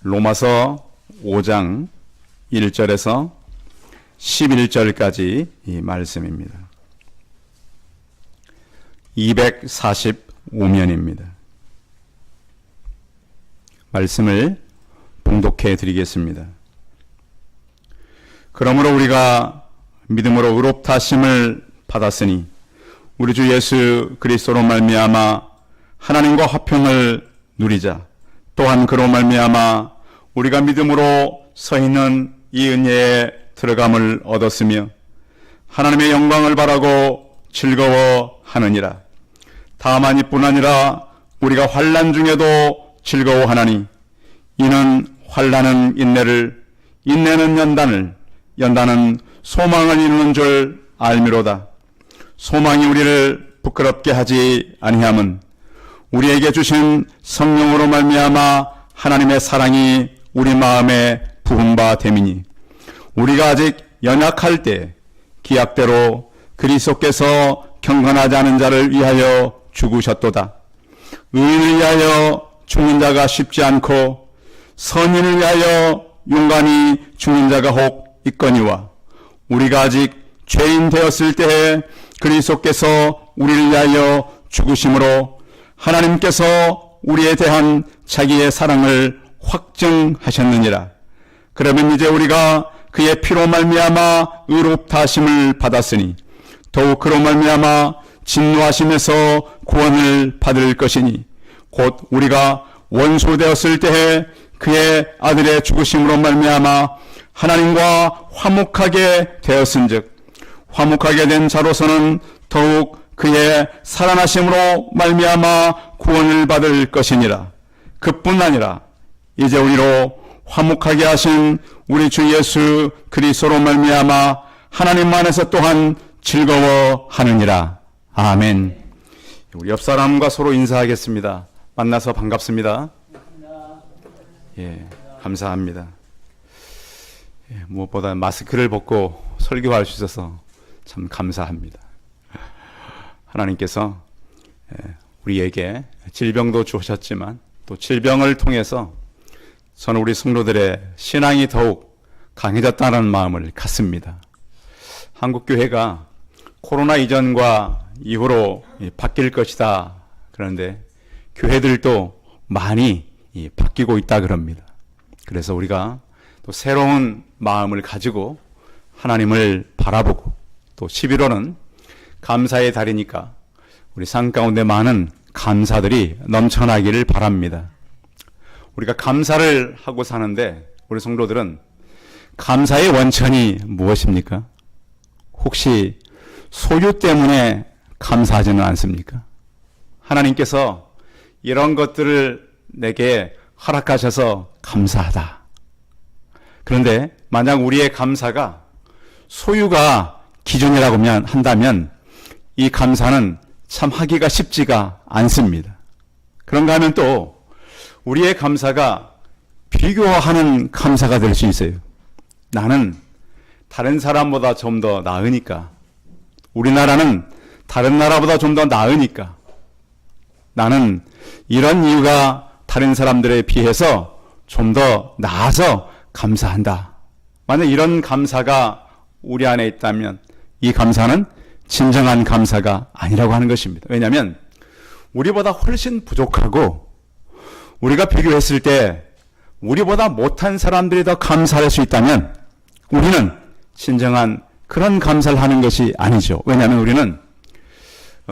로마서 5장 1절에서 11절까지 이 말씀입니다. 245면입니다. 말씀을 봉독해 드리겠습니다. 그러므로 우리가 믿음으로 의롭다 하심을 받았으니 우리 주 예수 그리스도로 말미암아 하나님과 화평을 누리자. 또한 그로 말미암아 우리가 믿음으로 서 있는 이 은혜에 들어감을 얻었으며 하나님의 영광을 바라고 즐거워하느니라. 다만 이뿐 아니라 우리가 환난 중에도 즐거워하나니 이는 환난은 인내를, 인내는 연단을, 연단은 소망을 이루는 줄 알미로다. 소망이 우리를 부끄럽게 하지 아니함은 우리에게 주신 성령으로 말미암아 하나님의 사랑이 우리 마음에 부은 바 됨이니 우리가 아직 연약할 때 기약대로 그리스도께서 경건하지 않은 자를 위하여 죽으셨도다. 의인을 위하여 죽는 자가 쉽지 않고 선인을 위하여 용감히 죽는 자가 혹 있거니와 우리가 아직 죄인 되었을 때에 그리스도께서 우리를 위하여 죽으심으로 하나님께서 우리에 대한 자기의 사랑을 확증하셨느니라. 그러면 이제 우리가 그의 피로 말미암아 의롭다 하심을 받았으니 더욱 그로 말미암아 진노하심에서 구원을 받을 것이니 곧 우리가 원수 되었을 때에 그의 아들의 죽으심으로 말미암아 하나님과 화목하게 되었은즉 화목하게 된 자로서는 더욱 그의 살아나심으로 말미암아 구원을 받을 것이니라. 그뿐 아니라 이제 우리로 화목하게 하신 우리 주 예수 그리스도로 말미암아 하나님 안에서 또한 즐거워하느니라. 아멘. 우리 옆 사람과 서로 인사하겠습니다. 만나서 반갑습니다. 예, 감사합니다. 예, 무엇보다 마스크를 벗고 설교할 수 있어서 참 감사합니다. 하나님께서 우리에게 질병도 주셨지만 또 질병을 통해서 저는 우리 성도들의 신앙이 더욱 강해졌다는 마음을 갖습니다. 한국교회가 코로나 이전과 이후로 바뀔 것이다. 그런데 교회들도 많이 바뀌고 있다 그럽니다. 그래서 우리가 또 새로운 마음을 가지고 하나님을 바라보고 또 11월은 감사의 달이니까 우리 삶 가운데 많은 감사들이 넘쳐나기를 바랍니다. 우리가 감사를 하고 사는데 우리 성도들은 감사의 원천이 무엇입니까? 혹시 소유 때문에 감사하지는 않습니까? 하나님께서 이런 것들을 내게 허락하셔서 감사하다. 그런데 만약 우리의 감사가 소유가 기준이라고 한다면 이 감사는 참 하기가 쉽지가 않습니다. 그런가 하면 또 우리의 감사가 비교하는 감사가 될 수 있어요. 나는 다른 사람보다 좀 더 나으니까, 우리나라는 다른 나라보다 좀 더 나으니까, 나는 이런 이유가 다른 사람들에 비해서 좀 더 나아서 감사한다. 만약 이런 감사가 우리 안에 있다면 이 감사는 진정한 감사가 아니라고 하는 것입니다. 왜냐하면 우리보다 훨씬 부족하고 우리가 비교했을 때 우리보다 못한 사람들이 더 감사할 수 있다면 우리는 진정한 그런 감사를 하는 것이 아니죠. 왜냐하면 우리는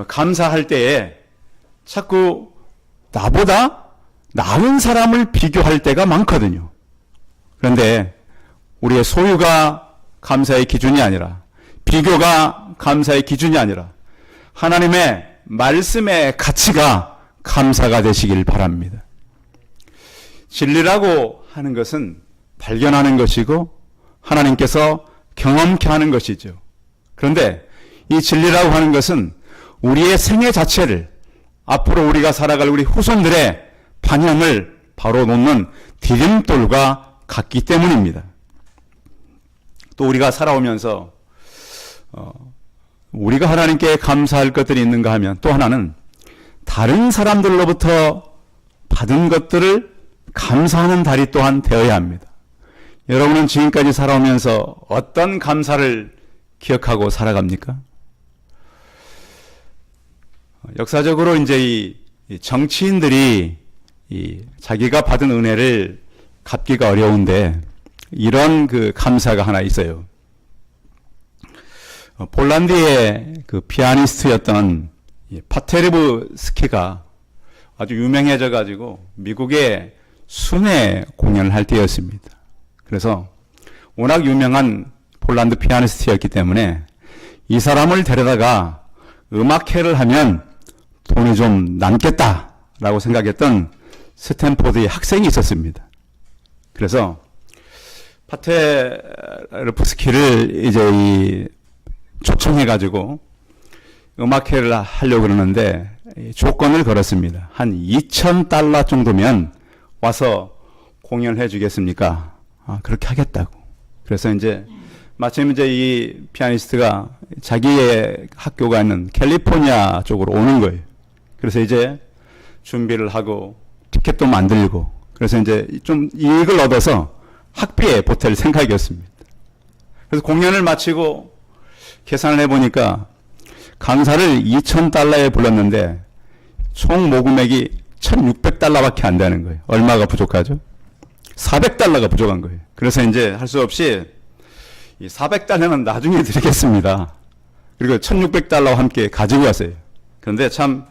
감사할 때에 자꾸 나보다 나은 사람을 비교할 때가 많거든요. 그런데 우리의 소유가 감사의 기준이 아니라, 비교가 감사의 기준이 아니라 하나님의 말씀의 가치가 감사가 되시길 바랍니다. 진리라고 하는 것은 발견하는 것이고 하나님께서 경험케 하는 것이죠. 그런데 이 진리라고 하는 것은 우리의 생애 자체를, 앞으로 우리가 살아갈 우리 후손들의 반영을 바로 놓는 디딤돌과 같기 때문입니다. 또 우리가 살아오면서 우리가 하나님께 감사할 것들이 있는가 하면 또 하나는 다른 사람들로부터 받은 것들을 감사하는 달이 또한 되어야 합니다. 여러분은 지금까지 살아오면서 어떤 감사를 기억하고 살아갑니까? 역사적으로 이제 이 정치인들이 자기가 받은 은혜를 갚기가 어려운데 이런 그 감사가 하나 있어요. 폴란드의 그 피아니스트였던 파테르브스키가 아주 유명해져 가지고 미국의 순회 공연을 할 때였습니다. 그래서 워낙 유명한 폴란드 피아니스트였기 때문에 이 사람을 데려다가 음악회를 하면 돈이 좀 남겠다라고 생각했던 스탠포드의 학생이 있었습니다. 그래서 파테르브스키를 이제 초청해가지고 음악회를 하려고 그러는데 조건을 걸었습니다. 한 $2,000 정도면 와서 공연을 해주겠습니까? 그렇게 하겠다고. 그래서 이제 마침 이제 이 피아니스트가 자기의 학교가 있는 캘리포니아 쪽으로 오는 거예요. 그래서 이제 준비를 하고 티켓도 만들고 그래서 이제 좀 이익을 얻어서 학비에 보탤 생각이었습니다. 그래서 공연을 마치고 계산을 해보니까 강사를 $2,000에 불렀는데 총 모금액이 $1,600밖에 안 되는 거예요. 얼마가 부족하죠? $400가 부족한 거예요. 그래서 이제 할 수 없이 이 $400는 나중에 드리겠습니다. 그리고 $1,600와 함께 가지고 왔어요. 그런데 참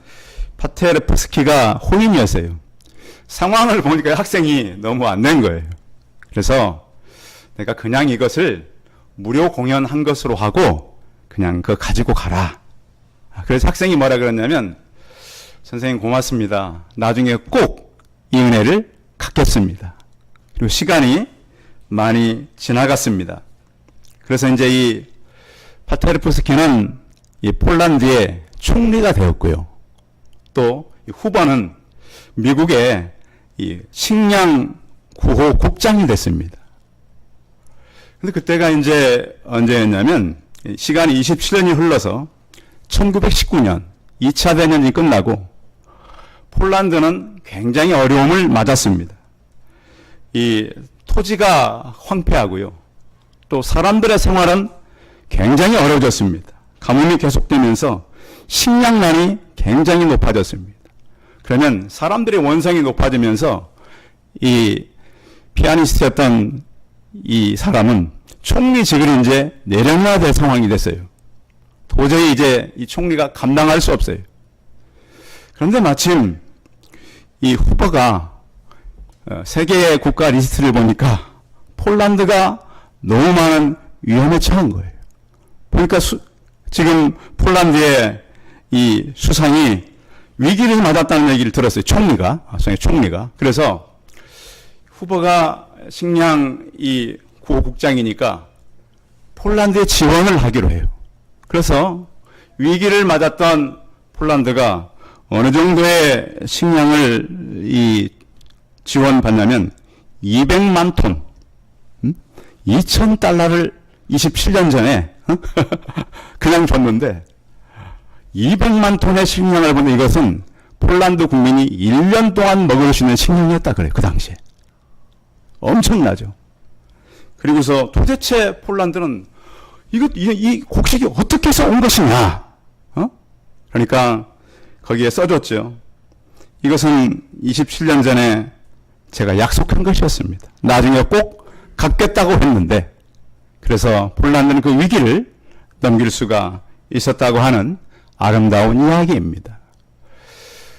파테르브스키가 호인이었어요. 상황을 보니까 학생이 너무 안 된 거예요. 그래서 내가 그냥 이것을 무료 공연한 것으로 하고 그냥 그거 가지고 가라. 그래서 학생이 뭐라 그랬냐면 선생님 고맙습니다. 나중에 꼭 이 은혜를 갚겠습니다. 그리고 시간이 많이 지나갔습니다. 그래서 이제 이 파테르브스키는 이 폴란드의 총리가 되었고요. 또 후보는 미국의 이 식량 구호 국장이 됐습니다. 근데 그때가 이제 언제였냐면 시간이 27년이 흘러서 1919년 2차 대전이 끝나고 폴란드는 굉장히 어려움을 맞았습니다. 이 토지가 황폐하고요. 또 사람들의 생활은 굉장히 어려워졌습니다. 가뭄이 계속되면서 식량난이 굉장히 높아졌습니다. 그러면 사람들의 원성이 높아지면서 이 피아니스트였던 이 사람은 총리직을 이제 내려놔야 될 상황이 됐어요. 도저히 이제 이 총리가 감당할 수 없어요. 그런데 마침 이 후보가 세계의 국가 리스트를 보니까 폴란드가 너무 많은 위험에 처한 거예요. 보니까 지금 폴란드의 이 수상이 위기를 맞았다는 얘기를 들었어요. 총리가. 그래서 후보가 식량 이 구호국장이니까 폴란드에 지원을 하기로 해요. 그래서 위기를 맞았던 폴란드가 어느 정도의 식량을 지원받냐면 200만 톤, $2,000를 27년 전에 그냥 줬는데 200만 톤의 식량을 보면 이것은 폴란드 국민이 1년 동안 먹을 수 있는 식량이었다 그래요. 그 당시에. 엄청나죠. 그리고서 도대체 폴란드는 이 곡식이 어떻게 해서 온 것이냐? 그러니까 거기에 써줬죠. 이것은 27년 전에 제가 약속한 것이었습니다. 나중에 꼭 갚겠다고 했는데 그래서 폴란드는 그 위기를 넘길 수가 있었다고 하는 아름다운 이야기입니다.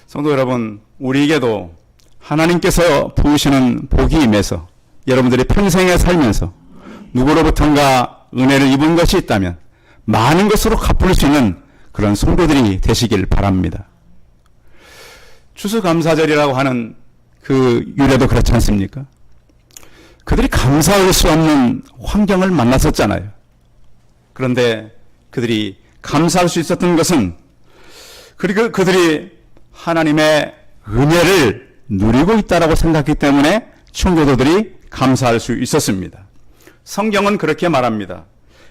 성도 여러분, 우리에게도 하나님께서 부으시는 복이 임해서 여러분들이 평생에 살면서 누구로부턴가 은혜를 입은 것이 있다면 많은 것으로 갚을 수 있는 그런 성도들이 되시길 바랍니다. 추수감사절이라고 하는 그 유래도 그렇지 않습니까? 그들이 감사할 수 없는 환경을 만났었잖아요. 그런데 그들이 감사할 수 있었던 것은 그리고 그들이 하나님의 은혜를 누리고 있다라고 생각했기 때문에 청교도들이 감사할 수 있었습니다. 성경은 그렇게 말합니다.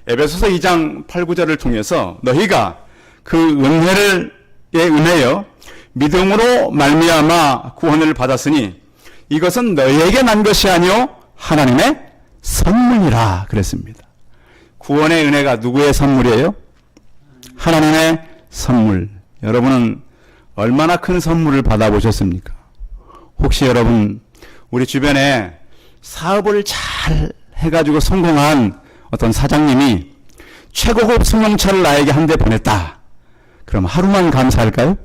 에베소서 2장 8, 9절을 통해서 너희가 그 은혜에 은혜여 믿음으로 말미암아 구원을 받았으니 이것은 너희에게 난 것이 아니요 하나님의 선물이라 그랬습니다. 구원의 은혜가 누구의 선물이에요? 하나님의 선물. 여러분은 얼마나 큰 선물을 받아보셨습니까? 혹시 여러분 우리 주변에 사업을 잘 해가지고 성공한 어떤 사장님이 최고급 승용차를 나에게 한 대 보냈다. 그럼 하루만 감사할까요?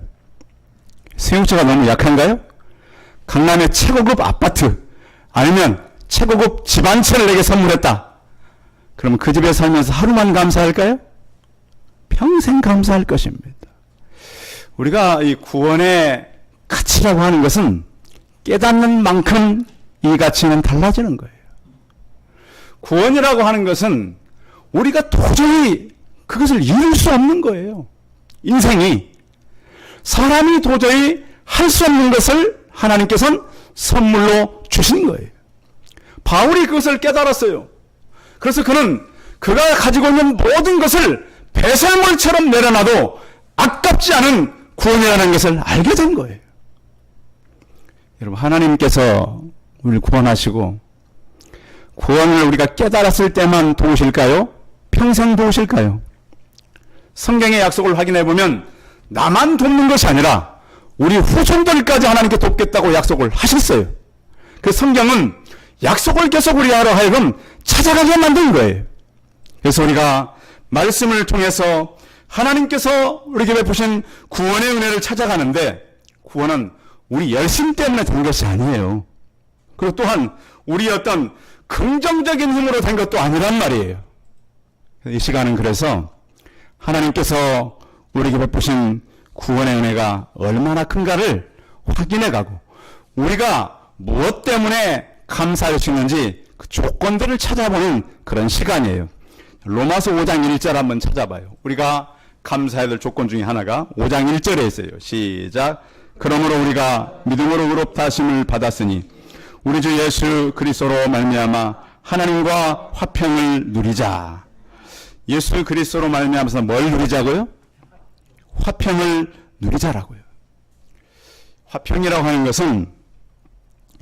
승용차가 너무 약한가요? 강남의 최고급 아파트 아니면 최고급 집 한 채를 내게 선물했다. 그럼 그 집에 살면서 하루만 감사할까요? 평생 감사할 것입니다. 우리가 이 구원의 가치라고 하는 것은 깨닫는 만큼 이 가치는 달라지는 거예요. 구원이라고 하는 것은 우리가 도저히 그것을 이룰 수 없는 거예요. 인생이 사람이 도저히 할 수 없는 것을 하나님께서는 선물로 주신 거예요. 바울이 그것을 깨달았어요. 그래서 그는 그가 가지고 있는 모든 것을 배설물처럼 내려놔도 아깝지 않은 구원이라는 것을 알게 된 거예요. 여러분, 하나님께서 우리를 구원하시고 구원을 우리가 깨달았을 때만 도우실까요? 평생 도우실까요? 성경의 약속을 확인해 보면 나만 돕는 것이 아니라 우리 후손들까지 하나님께 돕겠다고 약속을 하셨어요. 그 성경은 약속을 계속 우리하러 하여금 찾아가게 만든 거예요. 그래서 우리가 말씀을 통해서 하나님께서 우리에게 베푸신 구원의 은혜를 찾아가는데 구원은 우리 열심 때문에 된 것이 아니에요. 그리고 또한 우리 어떤 긍정적인 힘으로 된 것도 아니란 말이에요. 이 시간은 그래서 하나님께서 우리에게 베푸신 구원의 은혜가 얼마나 큰가를 확인해 가고 우리가 무엇 때문에 감사할 수 있는지 그 조건들을 찾아보는 그런 시간이에요. 로마서 5장 1절 한번 찾아봐요. 우리가 감사해야 될 조건 중에 하나가 5장 1절에 있어요. 시작. 그러므로 우리가 믿음으로 의롭다 하심을 받았으니 우리 주 예수 그리스도로 말미암아 하나님과 화평을 누리자. 예수 그리스도로 말미암아서 뭘 누리자고요? 화평을 누리자라고요. 화평이라고 하는 것은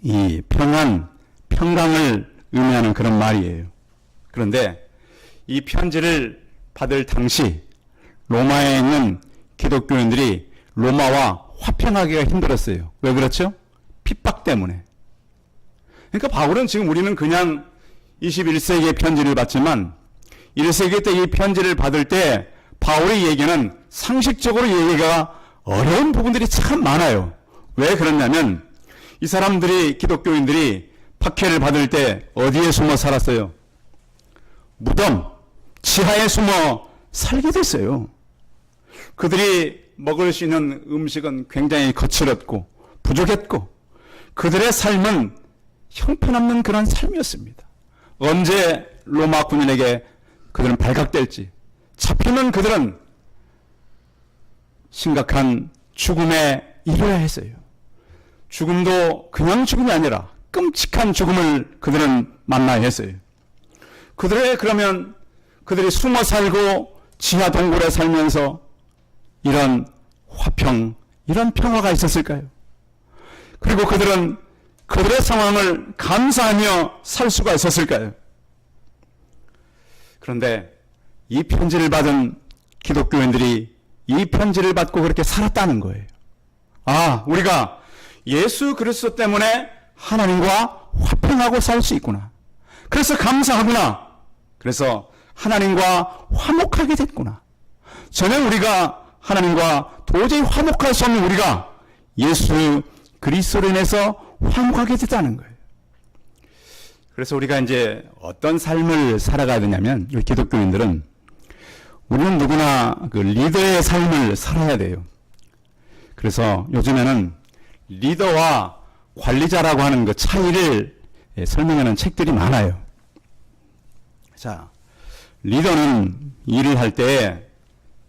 이 평안, 평강을 의미하는 그런 말이에요. 그런데 이 편지를 받을 당시 로마에 있는 기독교인들이 로마와 화평하기가 힘들었어요. 왜 그렇죠? 핍박 때문에. 그러니까 바울은 지금 우리는 그냥 21세기의 편지를 받지만 1세기 때 이 편지를 받을 때 바울의 얘기는 상식적으로 얘기가 어려운 부분들이 참 많아요. 왜 그러냐면 이 사람들이 기독교인들이 박해를 받을 때 어디에 숨어 살았어요? 무덤, 지하에 숨어 살게 됐어요. 그들이 먹을 수 있는 음식은 굉장히 거칠었고 부족했고 그들의 삶은 형편없는 그런 삶이었습니다. 언제 로마 군인에게 그들은 발각될지 잡히면 그들은 심각한 죽음에 이르러야 했어요. 죽음도 그냥 죽음이 아니라 끔찍한 죽음을 그들은 만나야 했어요. 그러면 그들이 숨어 살고 지하 동굴에 살면서 이런 화평, 이런 평화가 있었을까요? 그리고 그들은 그들의 상황을 감사하며 살 수가 있었을까요? 그런데 이 편지를 받은 기독교인들이 이 편지를 받고 그렇게 살았다는 거예요. 아, 우리가 예수 그리스도 때문에 하나님과 화평하고 살 수 있구나. 그래서 감사하구나. 그래서 하나님과 화목하게 됐구나. 전혀 우리가 하나님과 도저히 화목할 수 없는 우리가 예수 그리스도로 인해서 화목하게 됐다는 거예요. 그래서 우리가 이제 어떤 삶을 살아가야 되냐면 우리 기독교인들은 우리는 누구나 그 리더의 삶을 살아야 돼요. 그래서 요즘에는 리더와 관리자라고 하는 그 차이를 설명하는 책들이 많아요. 자, 리더는 일을 할 때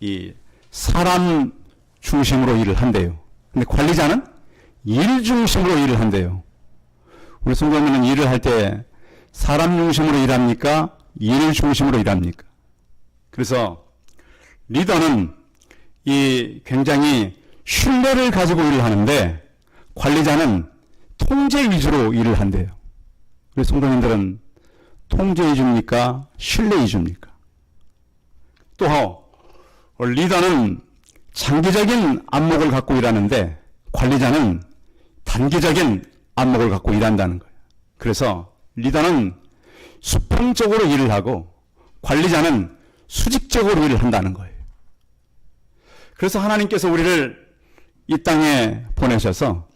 이 사람 중심으로 일을 한대요. 근데 관리자는 일 중심으로 일을 한대요. 우리 성도님은 일을 할 때 사람 중심으로 일합니까? 일 중심으로 일합니까? 그래서 리더는 이 굉장히 신뢰를 가지고 일을 하는데 관리자는 통제 위주로 일을 한대요. 우리 성도님들은 통제 위주입니까? 신뢰 위주입니까? 또 리더는 장기적인 안목을 갖고 일하는데 관리자는 단기적인 안목을 갖고 일한다는 거예요. 그래서 리더는 수평적으로 일을 하고 관리자는 수직적으로 일을 한다는 거예요. 그래서 하나님께서 우리를 이 땅에 보내셔서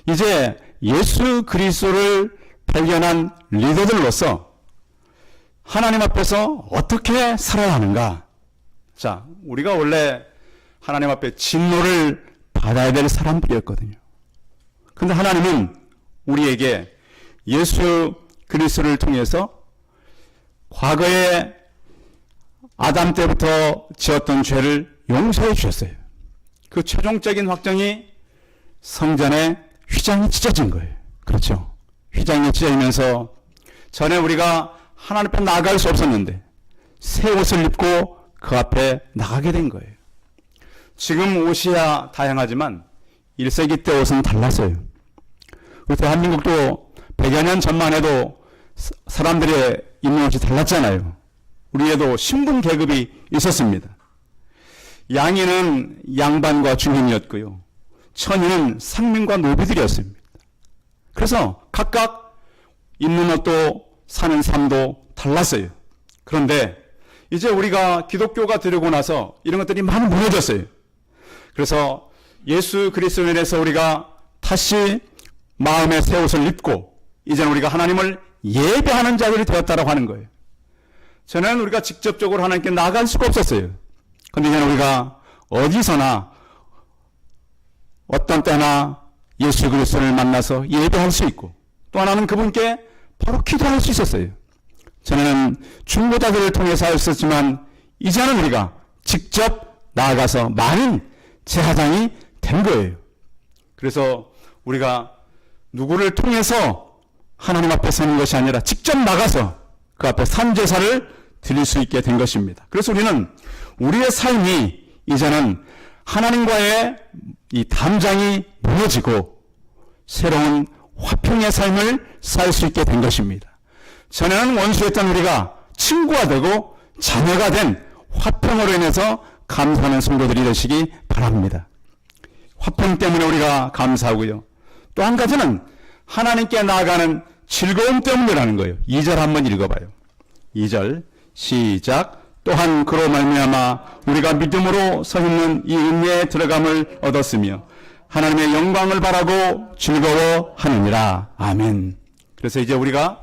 이제 예수 그리스도를 발견한 리더들로서 하나님 앞에서 어떻게 살아야 하는가? 자, 우리가 원래 하나님 앞에 진노를 받아야 될 사람들이었거든요. 그런데 하나님은 우리에게 예수 그리스도를 통해서 과거에 아담 때부터 지었던 죄를 용서해 주셨어요. 그 최종적인 확정이 성전에 휘장이 찢어진 거예요. 그렇죠? 휘장이 찢어지면서 전에 우리가 하나님 앞에 나아갈 수 없었는데 새 옷을 입고 그 앞에 나가게 된 거예요. 지금 옷이야 다양하지만 1세기 때 옷은 달랐어요. 우리 대한민국도 100여 년 전만 해도 사람들의 입는 옷이 달랐잖아요. 우리에도 신분 계급이 있었습니다. 양인은 양반과 중인이었고요. 천인은 상민과 노비들이었습니다. 그래서 각각 입는 옷도 사는 삶도 달랐어요. 그런데 이제 우리가 기독교가 들어오고 나서 이런 것들이 많이 무너졌어요. 그래서 예수 그리스도에 대해서 우리가 다시 마음의 새 옷을 입고 이제는 우리가 하나님을 예배하는 자들이 되었다라고 하는 거예요. 전에는 우리가 직접적으로 하나님께 나아갈 수가 없었어요. 그런데 이제는 우리가 어디서나 어떤 때나 예수 그리스도를 만나서 예배할 수 있고 또 하나는 그분께 바로 기도할 수 있었어요. 전에는 중보자들을 통해서 하였었지만 이제는 우리가 직접 나아가서 많은 제사장이 된 거예요. 그래서 우리가 누구를 통해서 하나님 앞에 서는 것이 아니라 직접 나가서 그 앞에 산제사를 드릴 수 있게 된 것입니다. 그래서 우리는 우리의 삶이 이제는 하나님과의 이 담장이 무너지고 새로운 화평의 삶을 살 수 있게 된 것입니다. 전에는 원수였던 우리가 친구가 되고 자녀가 된 화평으로 인해서 감사하는 성도들이 되시기 바랍니다. 화평 때문에 우리가 감사하고요. 또 한 가지는 하나님께 나아가는 즐거움 때문이라는 거예요. 2절 한번 읽어봐요. 2절 시작. 또한 그로 말미암아 우리가 믿음으로 서 있는 이 은혜에 들어감을 얻었으며 하나님의 영광을 바라고 즐거워하느니라. 아멘. 그래서 이제 우리가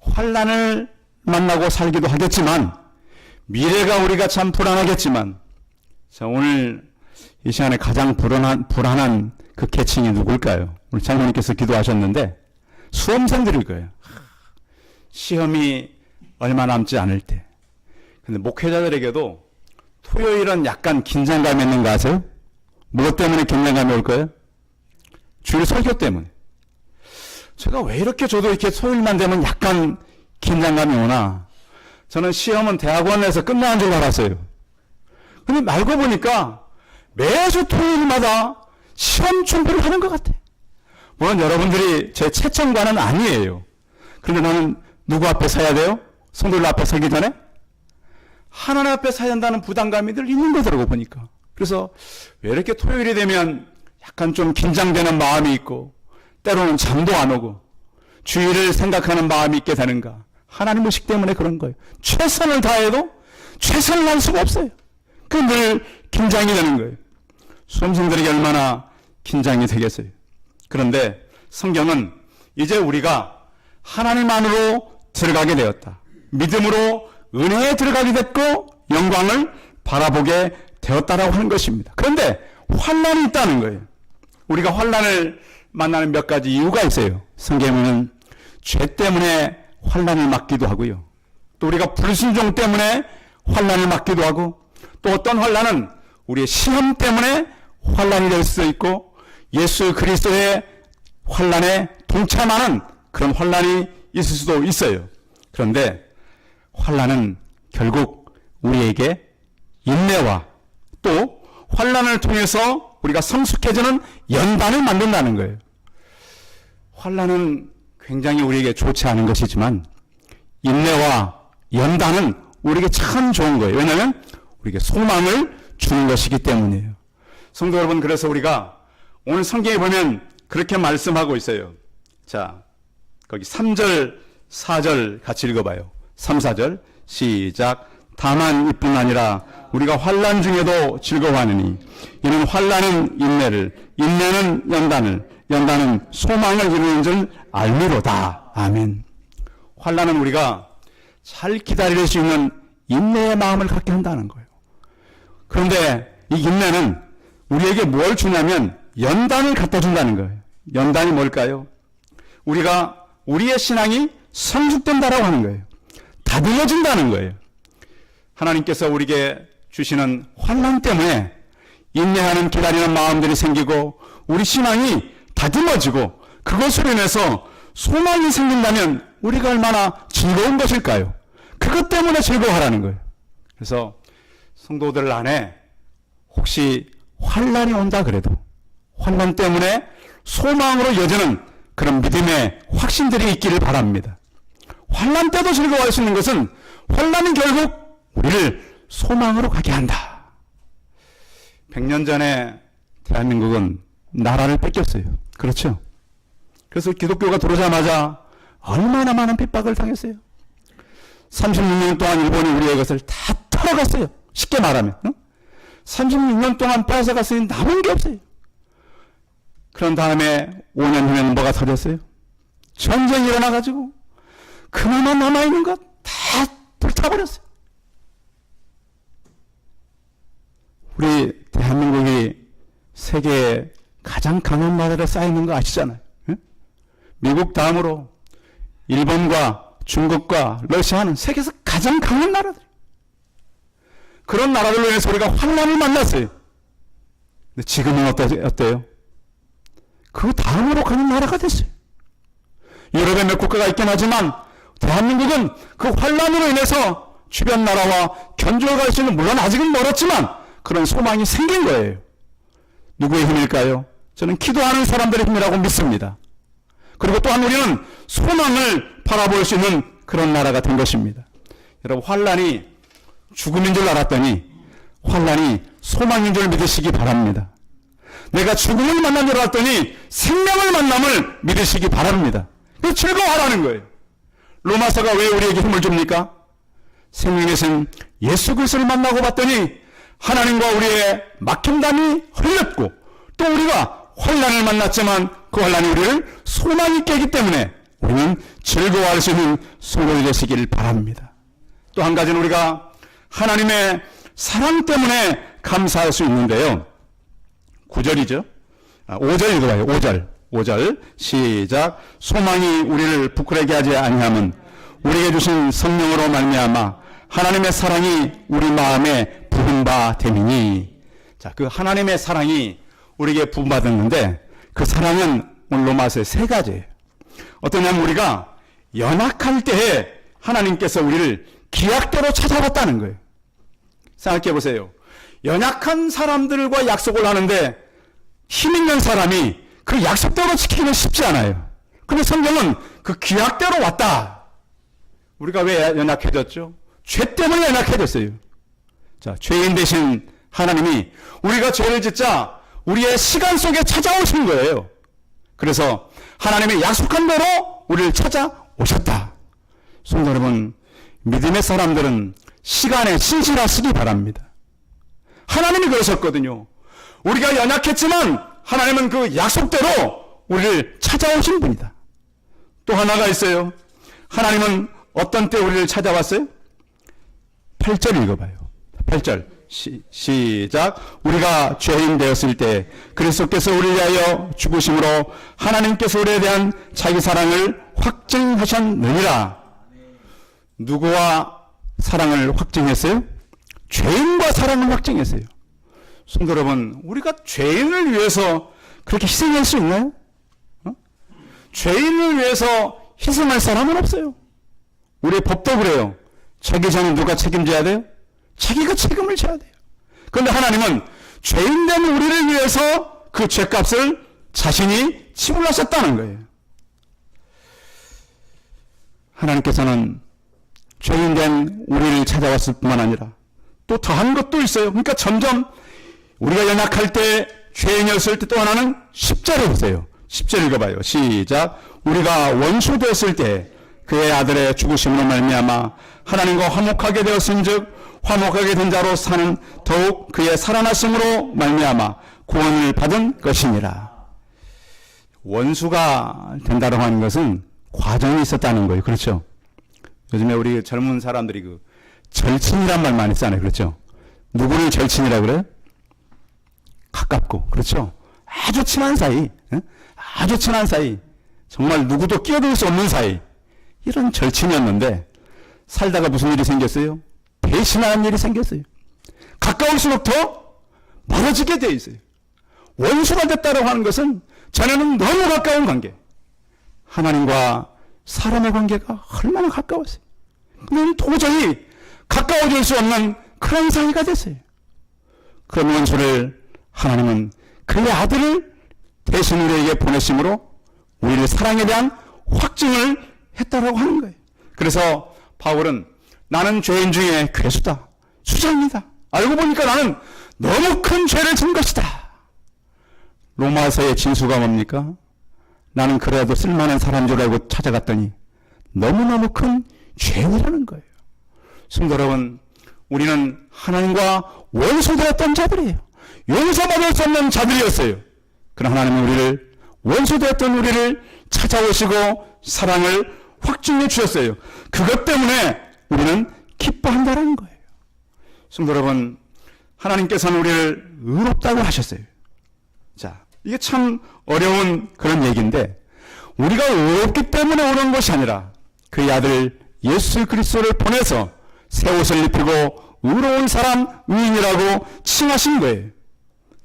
환난을 만나고 살기도 하겠지만 미래가 우리가 참 불안하겠지만 자, 오늘 이 시간에 가장 불안한 그 계층이 누굴까요? 우리 장로님께서 기도하셨는데 수험생들일 거예요. 시험이 얼마 남지 않을 때. 근데 목회자들에게도 토요일은 약간 긴장감이 있는 거 아세요? 무엇 때문에 긴장감이 올 거예요? 주일 설교 때문에. 제가 왜 이렇게 저도 이렇게 토요일만 되면 약간 긴장감이 오나? 저는 시험은 대학원에서 끝나는 줄 알았어요. 근데 알고 보니까 매주 토요일마다 시험 준비를 하는 것 같아. 물론 여러분들이 제 채점관은 아니에요. 그런데 나는 누구 앞에 서야 돼요? 성도들 앞에 서기 전에? 하나님 앞에 서야 한다는 부담감이 늘 있는 거더라고 보니까. 그래서 왜 이렇게 토요일이 되면 약간 좀 긴장되는 마음이 있고 때로는 잠도 안 오고 주일을 생각하는 마음이 있게 되는가. 하나님 의식 때문에 그런 거예요. 최선을 다해도 최선을 할 수가 없어요. 그 늘 긴장이 되는 거예요. 수험생들에게 얼마나 긴장이 되겠어요. 그런데 성경은 이제 우리가 하나님 안으로 들어가게 되었다. 믿음으로 은혜에 들어가게 됐고 영광을 바라보게 되었다라고 하는 것입니다. 그런데 환난이 있다는 거예요. 우리가 환난을 만나는 몇 가지 이유가 있어요. 성경에는 죄 때문에 환난을 맞기도 하고요. 또 우리가 불순종 때문에 환난을 맞기도 하고 또 어떤 환난은 우리의 시험 때문에 환난이 될 수도 있고 예수 그리스도의 환난에 동참하는 그런 환난이 있을 수도 있어요. 그런데 환난은 결국 우리에게 인내와 또 환난을 통해서 우리가 성숙해지는 연단을 만든다는 거예요. 환난은 굉장히 우리에게 좋지 않은 것이지만 인내와 연단은 우리에게 참 좋은 거예요. 왜냐하면 우리에게 소망을 주는 것이기 때문이에요. 성도 여러분, 그래서 우리가 오늘 성경에 보면 그렇게 말씀하고 있어요. 자, 거기 3절, 4절 같이 읽어봐요. 3, 4절 시작. 다만 이뿐 아니라 우리가 환난 중에도 즐거워하느니 이는 환난은 인내를, 인내는 연단을, 연단은 소망을 이루는 줄 알미로다. 아멘. 환난은 우리가 잘 기다릴 수 있는 인내의 마음을 갖게 한다는 거예요. 그런데 이 인내는 우리에게 뭘 주냐면 연단을 갖다 준다는 거예요. 연단이 뭘까요? 우리가 우리의 신앙이 성숙된다라고 하는 거예요. 다듬어진다는 거예요. 하나님께서 우리에게 주시는 환난 때문에 인내하는 기다리는 마음들이 생기고 우리 신앙이 다듬어지고 그것으로 인해서 소망이 생긴다면 우리가 얼마나 즐거운 것일까요? 그것 때문에 즐거워하라는 거예요. 그래서 성도들 안에 혹시 환난이 온다 그래도 환난 때문에 소망으로 이어지는 그런 믿음의 확신들이 있기를 바랍니다. 환난 때도 즐거워할 수 있는 것은 환난은 결국 우리를 소망으로 가게 한다. 100년 전에 대한민국은 나라를 뺏겼어요. 그렇죠? 그래서 기독교가 들어오자마자 얼마나 많은 핍박을 당했어요. 36년 동안 일본이 우리의 것을 다 털어갔어요. 쉽게 말하면. 36년 동안 뺏어갔으니 남은 게 없어요. 그런 다음에 5년 후에는 뭐가 터졌어요? 전쟁이 일어나가지고 그나마 남아있는 것 다 불타버렸어요. 우리 대한민국이 세계에 가장 강한 나라로 쌓이는 거 아시잖아요. 미국 다음으로 일본과 중국과 러시아는 세계에서 가장 강한 나라들. 그런 나라들로 인해서 우리가 환난을 만났어요. 근데 지금은 어때요? 그 다음으로 가는 나라가 됐어요. 유럽에 몇 국가가 있긴 하지만 대한민국은 그 환난으로 인해서 주변 나라와 견주어갈 수 있는, 물론 아직은 멀었지만 그런 소망이 생긴 거예요. 누구의 힘일까요? 저는 기도하는 사람들의 힘이라고 믿습니다. 그리고 또한 우리는 소망을 바라볼 수 있는 그런 나라가 된 것입니다. 여러분, 환난이 죽음인 줄 알았더니 환난이 소망인 줄 믿으시기 바랍니다. 내가 죽음을 만난 줄 알았더니 생명을 만남을 믿으시기 바랍니다. 그래서 즐거워하라는 거예요. 로마서가 왜 우리에게 힘을 줍니까? 생명이신 예수 그리스도를 만나고 봤더니 하나님과 우리의 막힌담이 흘렸고 또 우리가 환난을 만났지만 그 환난이 우리를 소망 있게 하기 때문에 우리는 즐거워할 수 있는 성도가 되시길 바랍니다. 또 한 가지는 우리가 하나님의 사랑 때문에 감사할 수 있는데요. 9절이죠. 5절 읽어봐요. 5절 시작. 소망이 우리를 부끄러게 하지 아니함은 우리에게 주신 성령으로 말미암아 하나님의 사랑이 우리 마음에 부은 바 됨이니. 자, 그 하나님의 사랑이 우리에게 부음받았는데 그 사랑은 오늘 로마서의 세 가지예요. 어떠냐면 우리가 연약할 때에 하나님께서 우리를 기약대로 찾아왔다는 거예요. 생각해 보세요. 연약한 사람들과 약속을 하는데 힘 있는 사람이 그 약속대로 지키기는 쉽지 않아요. 근데 성경은 그 기약대로 왔다. 우리가 왜 연약해졌죠? 죄 때문에 연약해졌어요. 자, 죄인 되신 하나님이 우리가 죄를 짓자 우리의 시간 속에 찾아오신 거예요. 그래서 하나님의 약속한 대로 우리를 찾아오셨다. 성도 여러분, 믿음의 사람들은 시간에 신실하시기 바랍니다. 하나님이 그러셨거든요. 우리가 연약했지만 하나님은 그 약속대로 우리를 찾아오신 분이다. 또 하나가 있어요. 하나님은 어떤 때 우리를 찾아왔어요? 8절 읽어봐요. 8절 시작. 우리가 죄인 되었을 때 그리스도께서 우리를 위하여 죽으심으로 하나님께서 우리에 대한 자기 사랑을 확증하셨느니라. 누구와 사랑을 확증했어요? 죄인과 사랑을 확증했어요. 성도 여러분, 우리가 죄인을 위해서 그렇게 희생할 수 있나요? 죄인을 위해서 희생할 사람은 없어요. 우리의 법도 그래요. 자기 전에 누가 책임져야 돼요? 자기가 책임을 져야 돼요. 그런데 하나님은 죄인된 우리를 위해서 그 죄값을 자신이 지불하셨다는 거예요. 하나님께서는 죄인된 우리를 찾아왔을 뿐만 아니라 또 더한 것도 있어요. 그러니까 점점 우리가 연약할 때, 죄인이었을 때 또 하나는 10절에 있어요. 10절 읽어봐요. 시작. 우리가 원수 되었을 때 그의 아들의 죽으심으로 말미암아 하나님과 화목하게 되었은즉 화목하게 된 자로 사는 더욱 그의 살아나심으로 말미암아 구원을 받은 것이니라. 원수가 된다고 하는 것은 과정이 있었다는 거예요. 그렇죠? 요즘에 우리 젊은 사람들이 그 절친이란 말 많이 쓰잖아요. 그렇죠? 누구를 절친이라고 그래요? 가깝고, 그렇죠? 아주 친한 사이, 아주 친한 사이, 정말 누구도 끼어들 수 없는 사이, 이런 절친이었는데 살다가 무슨 일이 생겼어요? 배신하는 일이 생겼어요. 가까울수록 더 멀어지게 돼 있어요. 원수가 됐다고 하는 것은 전에는 너무 가까운 관계, 하나님과 사람의 관계가 얼마나 가까웠어요. 그냥 도저히 가까워질 수 없는 그런 사이가 됐어요. 그런 원수를 하나님은 그의 아들을 대신 우리에게 보내심으로 우리를 사랑에 대한 확증을 했다라고 하는 거예요. 그래서 바울은 나는 죄인 중에 괴수다, 수장이다. 알고 보니까 나는 너무 큰 죄를 진 것이다. 로마서의 진수가 뭡니까? 나는 그래도 쓸만한 사람인 줄 알고 찾아갔더니 너무너무 큰 죄인이라는 거예요. 성도 여러분, 우리는 하나님과 원수되었던 자들이에요. 용서받을 수 없는 자들이었어요. 그러나 하나님은 우리를, 원수되었던 우리를 찾아오시고 사랑을 확증해 주셨어요. 그것 때문에 우리는 기뻐한다는 거예요. 성도 여러분, 하나님께서는 우리를 의롭다고 하셨어요. 자, 이게 참 어려운 그런 얘기인데, 우리가 의롭기 때문에 오는 것이 아니라 그의 아들 예수 그리스도를 보내서 새 옷을 입히고 의로운 사람, 의인이라고 칭하신 거예요.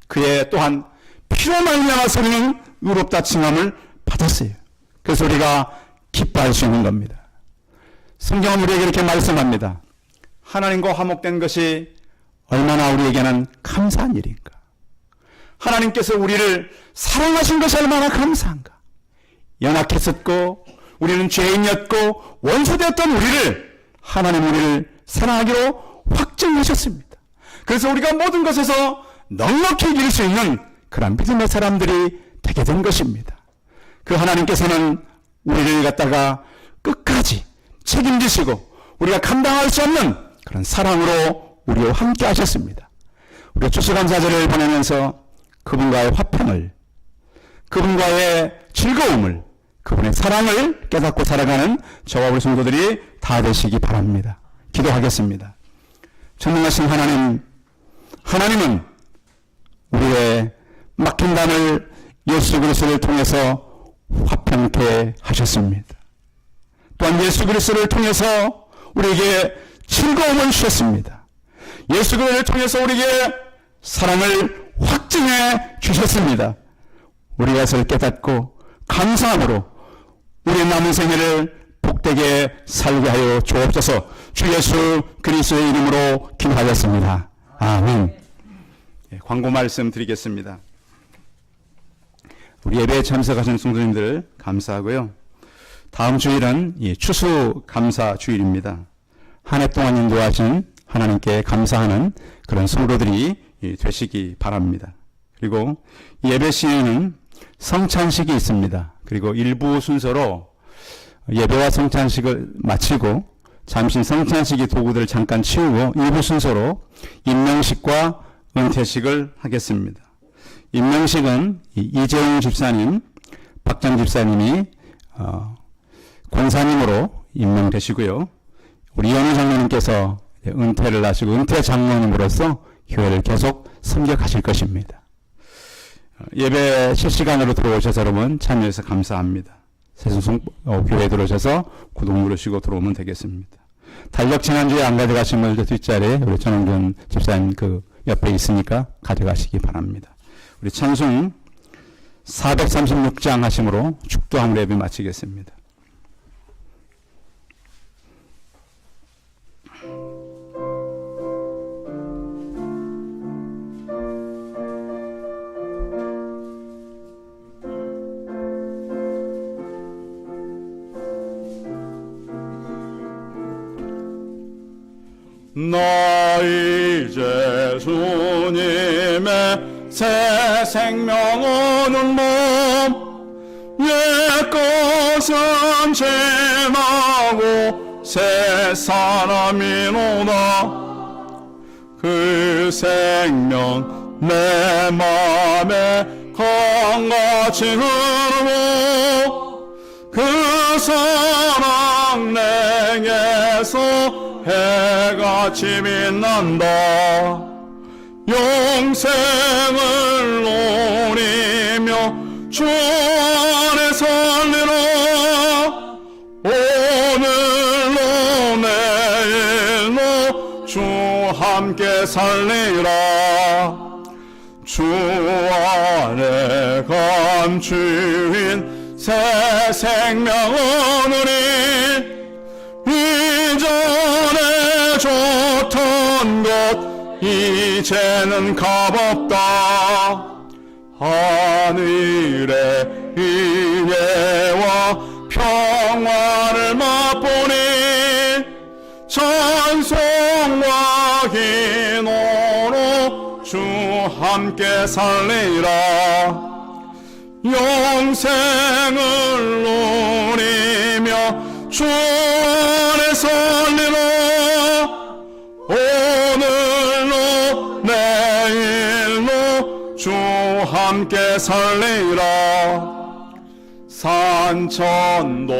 그의 또한 피로 말미암아서 우리는 의롭다 칭함을 받았어요. 그래서 우리가 기뻐할 수 있는 겁니다. 성경은 우리에게 이렇게 말씀합니다. 하나님과 화목된 것이 얼마나 우리에게는 감사한 일인가. 하나님께서 우리를 사랑하신 것이 얼마나 감사한가. 연약했었고 우리는 죄인이었고 원수되었던 우리를, 하나님 우리를 사랑하기로 확증하셨습니다. 그래서 우리가 모든 것에서 넉넉히 이길 수 있는 그런 믿음의 사람들이 되게 된 것입니다. 그 하나님께서는 우리를 갖다가 끝까지 책임지시고 우리가 감당할 수 없는 그런 사랑으로 우리와 함께 하셨습니다. 우리가 추수감사절을 보내면서 그분과의 화평을, 그분과의 즐거움을, 그분의 사랑을 깨닫고 살아가는 저와 우리 성도들이 다 되시기 바랍니다. 기도하겠습니다. 전능하신 하나님, 하나님은 우리의 막힌 담을 예수 그리스도를 통해서 화평케 하셨습니다. 또한 예수 그리스도를 통해서 우리에게 즐거움을 주셨습니다. 예수 그리스도를 통해서 우리에게 사랑을 확증해 주셨습니다. 우리가 그것을 깨닫고 감사함으로 우리의 남은 생애를 복되게 살게 하여 주옵소서. 주 예수 그리스도의 이름으로 기도하였습니다. 아멘. 광고 말씀 드리겠습니다. 우리 예배에 참석하신 성도님들 감사하고요. 다음 주일은 추수감사 주일입니다. 한 해 동안 인도하신 하나님께 감사하는 그런 성도들이 되시기 바랍니다. 그리고 예배 시에는 성찬식이 있습니다. 그리고 일부 순서로 예배와 성찬식을 마치고 잠시 성찬식의 도구들을 잠깐 치우고 일부 순서로 임명식과 은퇴식을 하겠습니다. 임명식은 이재용 집사님, 박정 집사님이 권사님으로 임명되시고요. 우리 이현우 장로님께서 은퇴를 하시고 은퇴 장로님으로서 교회를 계속 섬겨가실 것입니다. 예배 실시간으로 들어오셔서 여러분 참여해서 감사합니다. 세수송 교회에 들어오셔서 구독 누르시고 들어오면 되겠습니다. 달력 지난주에 안 가져가신 분들 뒷자리에 우리 전홍준 집사님 그 옆에 있으니까 가져가시기 바랍니다. 우리 찬송 436장 하심으로 축도함으로 예배 마치겠습니다. 나 이제 주님의 새 생명 얻는 몸, 옛 것은 지나고 새 사람이로다. 그 생명 내 맘에 강같이 흐르고 그 사랑 내게서 해같이 빛난다. 영생을 노리며 주 안에 살리라. 오늘로 내일로 주 함께 살리라. 주 안에 감추인 새 생명 얻으리. 이전에 좋던 것 이제는 값없다. 하늘의 은혜와 평화를 맛보니 찬송과 기도로 주 함께 살리라. 영생을 누리며 주 안에 살리라. 오늘로 내일로 주 함께 살리라. 산천도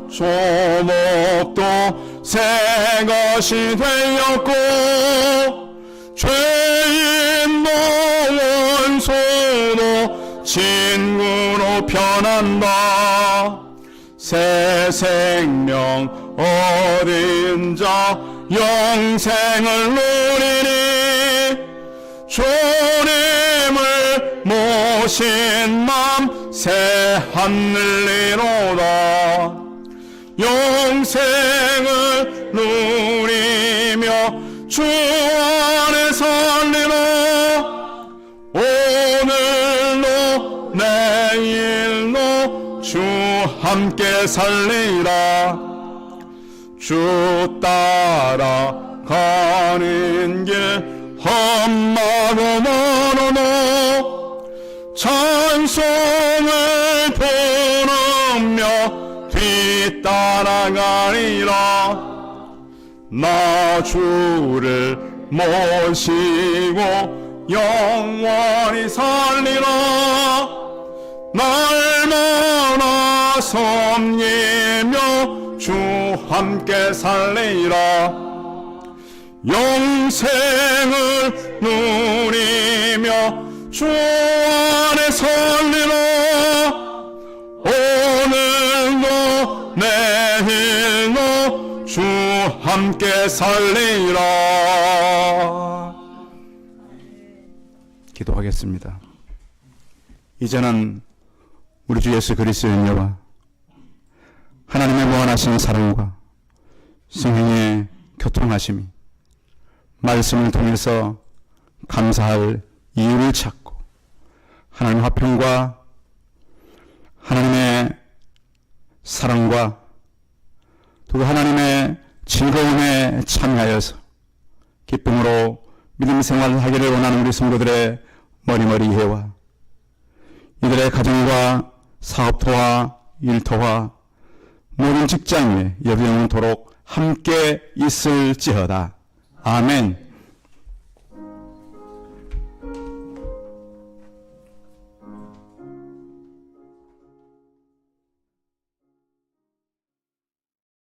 조목도 새 것이 되었고 죄인도 원수도 친구로 변한다. 새 생명 얻은 자 영생을 누리니 주님을 모신 맘 새 하늘리로다. 영생을 누리며 주 안에 살리라. 오늘로 내일로 주 함께 살리라. 주 따라 가는 길 험하고 멀어도 찬송을 부르며 뒤따라가리라. 나 주를 모시고 영원히 살리라. 날마다 섬기며 주 함께 살리라. 영생을 누리며 주 안에 살리라. 오늘도 내일도 주 함께 살리라. 기도하겠습니다. 이제는 우리 주 예수 그리스도의 은혜와 하나님의 무한하신 사랑과 성령의 교통하심이 말씀을 통해서 감사할 이유를 찾고 하나님의 화평과 하나님의 사랑과 또 하나님의 즐거움에 참여하여서 기쁨으로 믿음 생활을 하기를 원하는 우리 성도들의 머리머리해와 이들의 가정과 사업터와 일터와 모든 직장에 여기 영원토록 함께 있을지어다. 아멘.